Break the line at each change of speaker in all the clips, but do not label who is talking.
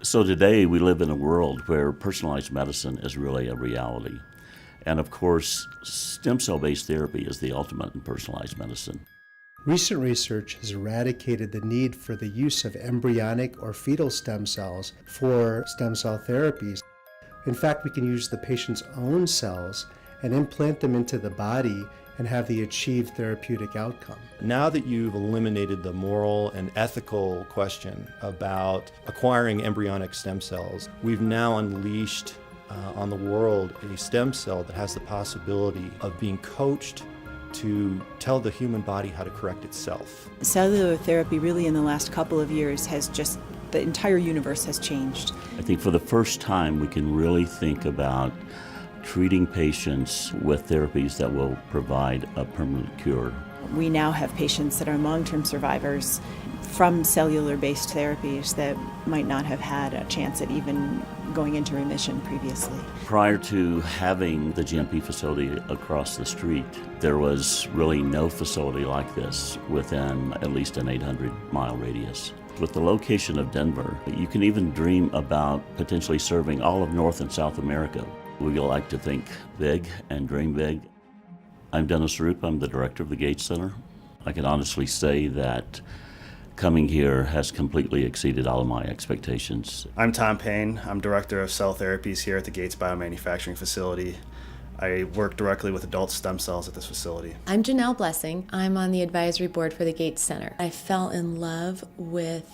So today we live in a world where personalized medicine is really a reality. And of course, stem cell-based therapy is the ultimate in personalized medicine.
Recent research has eradicated the need for the use of embryonic or fetal stem cells for stem cell therapies. In fact, we can use the patient's own cells and implant them into the body and have the achieved therapeutic outcome.
Now that you've eliminated the moral and ethical question about acquiring embryonic stem cells, we've now unleashed on the world a stem cell that has the possibility of being coached to tell the human body how to correct itself.
Cellular therapy really in the last couple of years has just, the entire universe has changed.
I think for the first time we can really think about treating patients with therapies that will provide a permanent cure.
We now have patients that are long-term survivors from cellular-based therapies that might not have had a chance at even going into remission previously.
Prior to having the GMP facility across the street, there was really no facility like this within at least an 800-mile radius. With the location of Denver, you can even dream about potentially serving all of North and South America. We like to think big and dream big. I'm Dennis Roop. I'm the director of the Gates Center. I can honestly say that coming here has completely exceeded all of my expectations.
I'm Tom Payne. I'm Director of Cell Therapies here at the Gates Biomanufacturing Facility. I work directly with adult stem cells at this facility.
I'm Janelle Blessing. I'm on the advisory board for the Gates Center. I fell in love with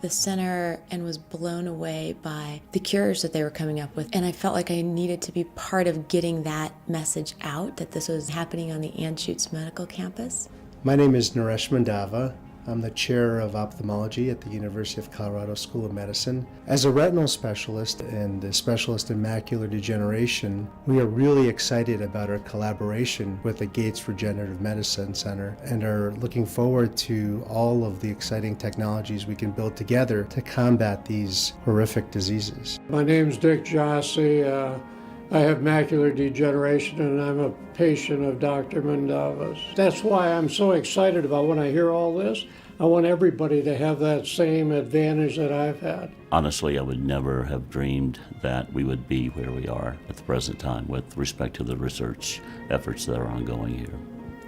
the center and was blown away by the cures that they were coming up with. And I felt like I needed to be part of getting that message out, that this was happening on the Anschutz Medical Campus.
My name is Naresh Mandava. I'm the chair of ophthalmology at the University of Colorado School of Medicine. As a retinal specialist and a specialist in macular degeneration, we are really excited about our collaboration with the Gates Regenerative Medicine Center and are looking forward to all of the exciting technologies we can build together to combat these horrific diseases.
My name's Dick Jossi. I have macular degeneration and I'm a patient of Dr. Mandava's. That's why I'm so excited about when I hear all this. I want everybody to have that same advantage that I've had.
Honestly, I would never have dreamed that we would be where we are at the present time with respect to the research efforts that are ongoing here.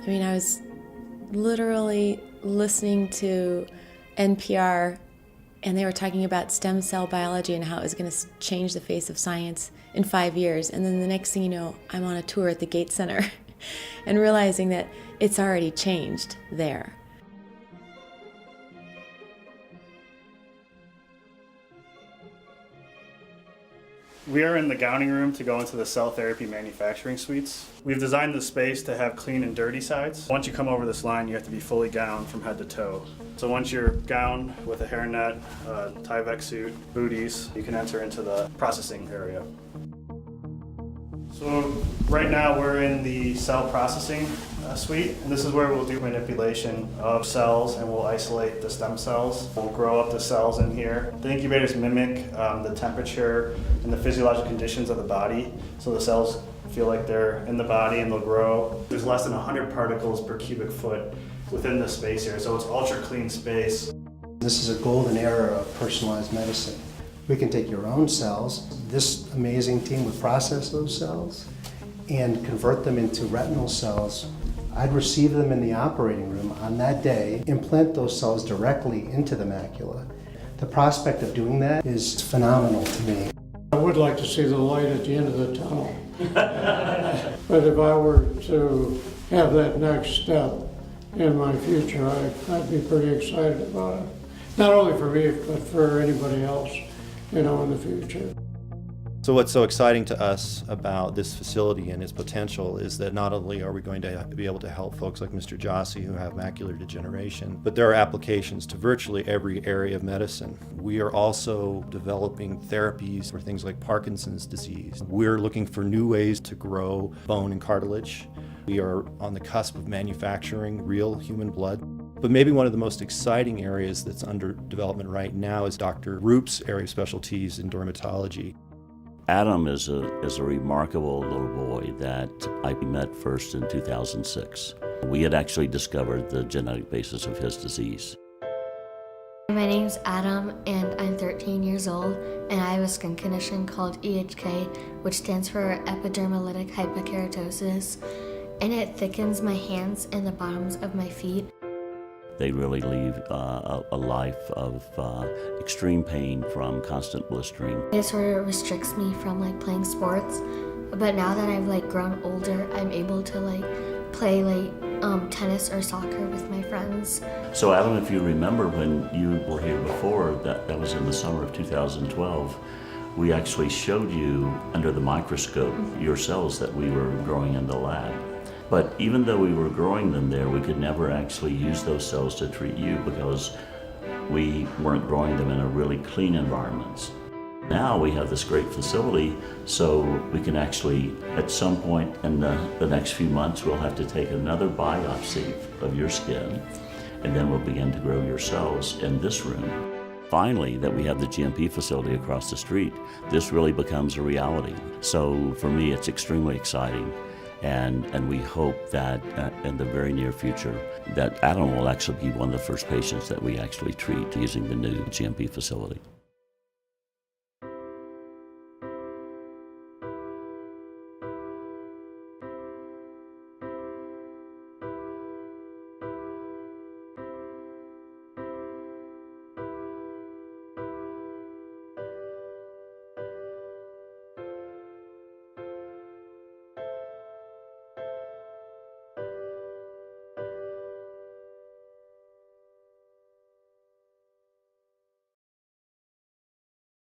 I mean, I was literally listening to NPR and they were talking about stem cell biology and how it was going to change the face of science in 5 years. And then the next thing you know, I'm on a tour at the Gates Center and realizing that it's already changed there.
We are in the gowning room to go into the cell therapy manufacturing suites. We've designed the space to have clean and dirty sides. Once you come over this line, you have to be fully gowned from head to toe. So once you're gowned with a hairnet, Tyvek suit, booties, you can enter into the processing area. So right now we're in the cell processing suite, and this is where we'll do manipulation of cells and we'll isolate the stem cells. We'll grow up the cells in here. The incubators mimic the temperature and the physiological conditions of the body, so the cells feel like they're in the body and they'll grow. There's less than 100 particles per cubic foot within the space here, so it's ultra clean space.
This is a golden era of personalized medicine. We can take your own cells. This amazing team would process those cells and convert them into retinal cells. I'd receive them in the operating room on that day, implant those cells directly into the macula. The prospect of doing that is phenomenal to me.
I would like to see the light at the end of the tunnel. But if I were to have that next step in my future, I'd be pretty excited about it. Not only for me, but for anybody else, in the future.
So what's so exciting to us about this facility and its potential is that not only are we going to be able to help folks like Mr. Jossi who have macular degeneration, but there are applications to virtually every area of medicine. We are also developing therapies for things like Parkinson's disease. We're looking for new ways to grow bone and cartilage. We are on the cusp of manufacturing real human blood. But maybe one of the most exciting areas that's under development right now is Dr. Roop's area of specialties in dermatology.
Adam is a remarkable little boy that I met first in 2006. We had actually discovered the genetic basis of his disease.
My name's Adam, and I'm 13 years old, and I have a skin condition called EHK, which stands for epidermolytic hyperkeratosis, and it thickens my hands and the bottoms of my feet.
They really leave a life of extreme pain from constant blistering.
It sort of restricts me from playing sports, but now that I've grown older, I'm able to play tennis or soccer with my friends.
So Adam, if you remember when you were here before, that was in the summer of 2012, we actually showed you under the microscope your cells that we were growing in the lab. But even though we were growing them there, we could never actually use those cells to treat you because we weren't growing them in a really clean environment. Now we have this great facility, so we can actually, at some point in the next few months, we'll have to take another biopsy of your skin, and then we'll begin to grow your cells in this room. Finally, that we have the GMP facility across the street, this really becomes a reality. So for me, it's extremely exciting. And we hope that in the very near future that Adam will actually be one of the first patients that we actually treat using the new GMP facility.